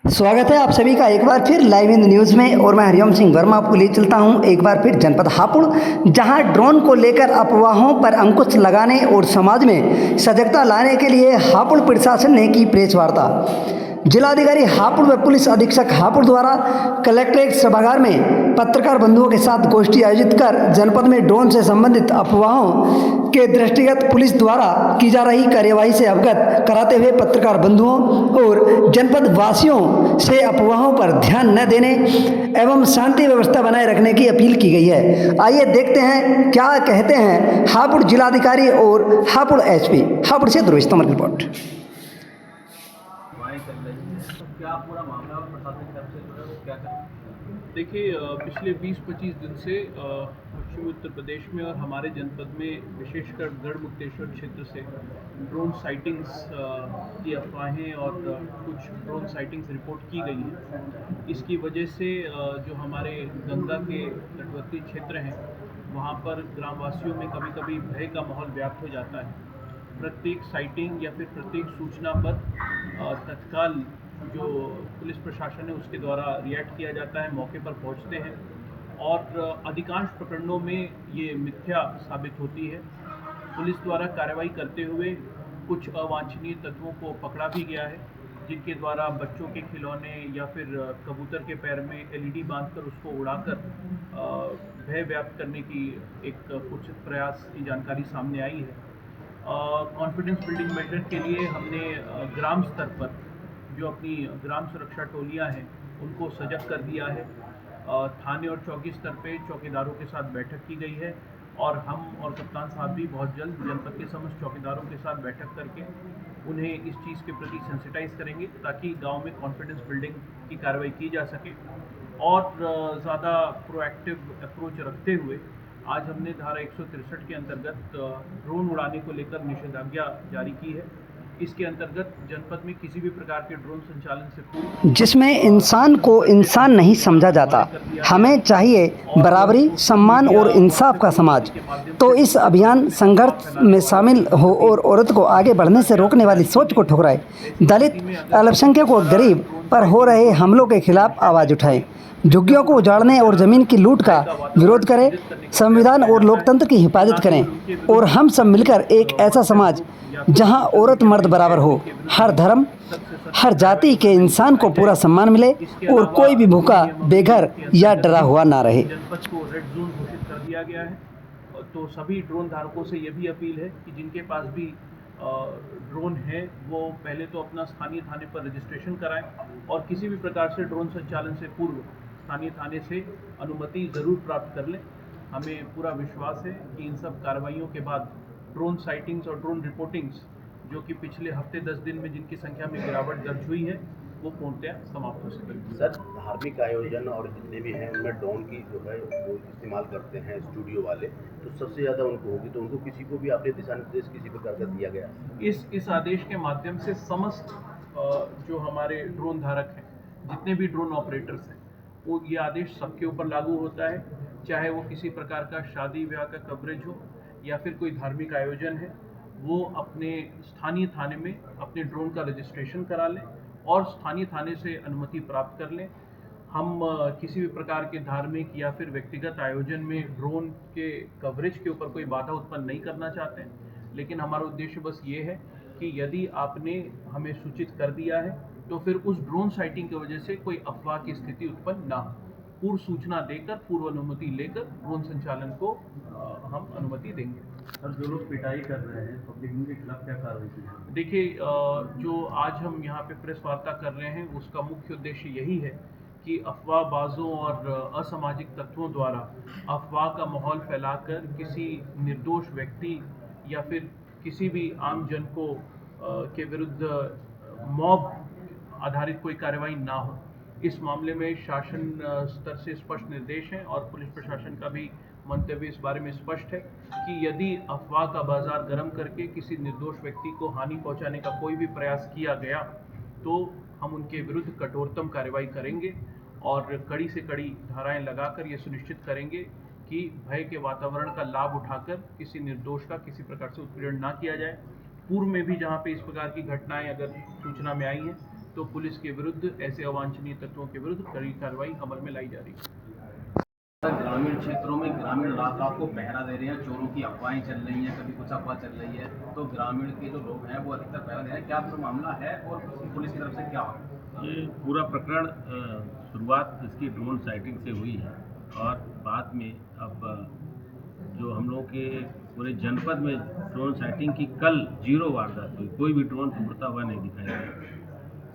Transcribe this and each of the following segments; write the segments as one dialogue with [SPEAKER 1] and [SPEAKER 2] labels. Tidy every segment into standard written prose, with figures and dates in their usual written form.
[SPEAKER 1] स्वागत है आप सभी का एक बार फिर लाइव इन न्यूज़ में। और मैं हरिओम सिंह वर्मा आपको ले चलता हूं एक बार फिर जनपद हापुड़, जहां ड्रोन को लेकर अफवाहों पर अंकुश लगाने और समाज में सजगता लाने के लिए हापुड़ प्रशासन ने की प्रेस वार्ता। जिलाधिकारी हापुड़ व पुलिस अधीक्षक हापुड़ द्वारा कलेक्ट्रेट सभागार में पत्रकार बंधुओं के साथ गोष्ठी आयोजित कर जनपद में ड्रोन से संबंधित अफवाहों के दृष्टिगत पुलिस द्वारा की जा रही कार्यवाही से अवगत कराते हुए पत्रकार बंधुओं और जनपद वासियों से अफवाहों पर ध्यान न देने एवं शांति व्यवस्था बनाए रखने की अपील की गई है। आइए देखते हैं क्या कहते हैं हापुड़ जिलाधिकारी और हापुड़ एसपी। हापुड़ से ध्रुवेश तोमर की रिपोर्ट।
[SPEAKER 2] क्या पूरा मामला और प्रशासन की तरफ से जो है वो क्या कर देखिए, पिछले 20-25 दिन से पश्चिमी उत्तर प्रदेश में और हमारे जनपद में विशेषकर गढ़मुक्तेश्वर क्षेत्र से ड्रोन साइटिंग्स की अफवाहें और कुछ ड्रोन साइटिंग्स रिपोर्ट की गई हैं। इसकी वजह से जो हमारे गंगा के तटवर्ती क्षेत्र हैं वहाँ पर ग्रामवासियों में कभी कभी भय का माहौल व्याप्त हो जाता है। प्रत्येक साइटिंग या फिर प्रत्येक सूचना पर तत्काल जो पुलिस प्रशासन है उसके द्वारा रिएक्ट किया जाता है, मौके पर पहुंचते हैं और अधिकांश प्रकरणों में ये मिथ्या साबित होती है। पुलिस द्वारा कार्रवाई करते हुए कुछ अवांछनीय तत्वों को पकड़ा भी गया है, जिनके द्वारा बच्चों के खिलौने या फिर कबूतर के पैर में एलईडी बांधकर उसको उड़ाकर भय व्याप्त करने की एक कुछ प्रयास की जानकारी सामने आई है। कॉन्फिडेंस बिल्डिंग मेजर के लिए हमने ग्राम स्तर पर जो अपनी ग्राम सुरक्षा टोलियां हैं उनको सजग कर दिया है। थाने और चौकी स्तर पे चौकीदारों के साथ बैठक की गई है और हम और कप्तान साहब भी बहुत जल्द जनपद के समस्त चौकीदारों के साथ बैठक करके उन्हें इस चीज़ के प्रति सेंसिटाइज करेंगे ताकि गांव में कॉन्फिडेंस बिल्डिंग की कार्रवाई की जा सके। और ज़्यादा प्रोएक्टिव अप्रोच रखते हुए आज हमने धारा 163 के अंतर्गत ड्रोन उड़ाने को लेकर निषेधाज्ञा जारी की है। इसके अंतर्गत जनपद में किसी भी प्रकार के ड्रोन संचालन से पूर्व
[SPEAKER 1] जिसमें इंसान को इंसान नहीं समझा जाता। हमें चाहिए बराबरी, सम्मान और इंसाफ का समाज। तो इस अभियान संघर्ष में शामिल हो और औरत को आगे बढ़ने से रोकने वाली सोच को ठुकराए। दलित, अल्पसंख्यक और गरीब पर हो रहे हमलों के खिलाफ आवाज़ उठाएं। झुग्गियों को उजाड़ने और जमीन की लूट का विरोध करें। संविधान और लोकतंत्र की हिफाजत करें और हम सब मिलकर एक ऐसा समाज जहां औरत मर्द बराबर हो, हर धर्म हर जाति के इंसान को पूरा सम्मान मिले और कोई भी भूखा, बेघर या डरा हुआ ना रहे।
[SPEAKER 2] जनपद को रेड जोन घोषित कर दिया गया है। तो सभी ड्रोन धारकों से यह भी अपील है कि जिनके पास भी ड्रोन है वो पहले तो अपना स्थानीय थाने पर रजिस्ट्रेशन कराएं और किसी भी प्रकार से ड्रोन संचालन से पूर्व स्थानीय थाने से अनुमति ज़रूर प्राप्त कर लें। हमें पूरा विश्वास है कि इन सब कार्रवाइयों के बाद ड्रोन साइटिंग्स और ड्रोन रिपोर्टिंग्स जो कि पिछले हफ्ते 10 दिन में जिनकी संख्या में गिरावट दर्ज हुई है वो पूर्णतः समाप्त हो सकेगी।
[SPEAKER 3] सर, धार्मिक आयोजन और जितने भी हैं उनमें ड्रोन की जो है वो इस्तेमाल करते हैं स्टूडियो वाले, तो सबसे ज़्यादा उनको होगी, तो उनको किसी को भी आपने दिशा निर्देश किसी प्रकार का दिया गया?
[SPEAKER 2] इस आदेश के माध्यम से समस्त जो हमारे ड्रोन धारक हैं, जितने भी ड्रोन ऑपरेटर्स हैं, वो ये आदेश सबके ऊपर लागू होता है, चाहे वो किसी प्रकार का शादी ब्याह का कवरेज हो या फिर कोई धार्मिक आयोजन है, वो अपने स्थानीय थाने में अपने ड्रोन का रजिस्ट्रेशन करा लें और स्थानीय थाने से अनुमति प्राप्त कर लें। हम किसी भी प्रकार के धार्मिक या फिर व्यक्तिगत आयोजन में ड्रोन के कवरेज के ऊपर कोई बाधा उत्पन्न नहीं करना चाहते हैं, लेकिन हमारा उद्देश्य बस ये है कि यदि आपने हमें सूचित कर दिया है तो फिर उस ड्रोन साइटिंग की वजह से कोई अफवाह की स्थिति उत्पन्न ना हो। पूर्व सूचना देकर, पूर्व अनुमति लेकर ड्रोन संचालन को हम अनुमति देंगे।
[SPEAKER 4] सर, जो लोग पिटाई कर रहे हैं पब्लिक के खिलाफ क्या कार्रवाई की जाए?
[SPEAKER 2] देखिए, जो आज हम यहाँ पे प्रेस वार्ता कर रहे हैं उसका मुख्य उद्देश्य यही है कि अफवाहबाजों और असामाजिक तत्वों द्वारा अफवाह का माहौल फैलाकर किसी निर्दोष व्यक्ति या फिर किसी भी आम जन को के विरुद्ध मॉब आधारित कोई कार्रवाई ना हो। इस मामले में शासन स्तर से स्पष्ट निर्देश हैं और पुलिस प्रशासन का भी मंतव्य इस बारे में स्पष्ट है कि यदि अफवाह का बाजार गर्म करके किसी निर्दोष व्यक्ति को हानि पहुंचाने का कोई भी प्रयास किया गया तो हम उनके विरुद्ध कठोरतम कार्रवाई करेंगे और कड़ी से कड़ी धाराएं लगाकर ये सुनिश्चित करेंगे कि भय के वातावरण का लाभ उठाकर किसी निर्दोष का किसी प्रकार से उत्पीड़न ना किया जाए। पूर्व में भी जहाँ पे इस प्रकार की घटनाएं अगर सूचना में आई हैं तो पुलिस के विरुद्ध ऐसे अवांछनीय तत्वों के विरुद्ध कड़ी कार्रवाई अमल में लाई जा रही है।
[SPEAKER 4] ग्रामीण क्षेत्रों में ग्रामीण रात रात को पहरा दे रहे हैं, चोरों की अफवाहें चल रही हैं, कभी कुछ अफवाह चल रही है, तो ग्रामीण के जो लोग हैं वो अधिकतर पहरा दे रहे हैं। क्या पूरा मामला है और पुलिस की तरफ से क्या होगा?
[SPEAKER 5] ये पूरा प्रकरण शुरुआत इसकी ड्रोन साइटिंग से हुई है और बाद में अब जो हम लोगों के पूरे जनपद में ड्रोन साइटिंग की कल 0 वारदात हुई, कोई भी ड्रोन उड़ता हुआ नहीं दिखाई दिया।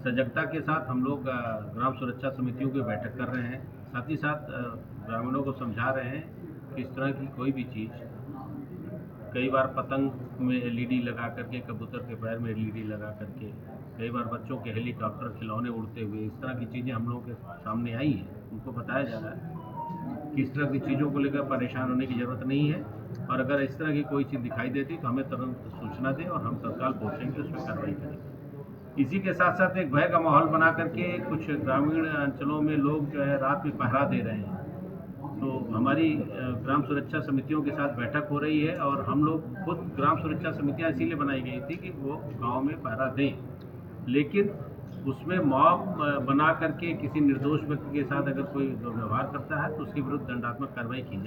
[SPEAKER 5] सजगता के साथ हम लोग ग्राम सुरक्षा समितियों की बैठक कर रहे हैं, साथ ही साथ ग्रामीणों को समझा रहे हैं कि इस तरह की कोई भी चीज़, कई बार पतंग में एलईडी लगा करके, कबूतर के पैर में एलईडी लगा करके, कई बार बच्चों के हेलीकॉप्टर खिलौने उड़ते हुए, इस तरह की चीज़ें हम लोगों के सामने आई हैं। उनको बताया जा रहा है कि इस तरह की चीज़ों को लेकर परेशान होने की ज़रूरत नहीं है और अगर इस तरह की कोई चीज़ दिखाई देती तो हमें तुरंत सूचना दें और हम तत्काल पहुँचेंगे, उसमें कार्रवाई करेंगे। इसी के साथ साथ एक भय का माहौल बना करके कुछ ग्रामीण अंचलों में लोग जो है रात में पहरा दे रहे हैं, तो हमारी ग्राम सुरक्षा समितियों के साथ बैठक हो रही है और हम लोग खुद ग्राम सुरक्षा समितियां इसीलिए बनाई गई थी कि वो गांव में पहरा दें, लेकिन उसमें मॉब बना करके किसी निर्दोष व्यक्ति के साथ अगर कोई व्यवहार करता है तो उसके विरुद्ध दंडात्मक कार्रवाई की जाए।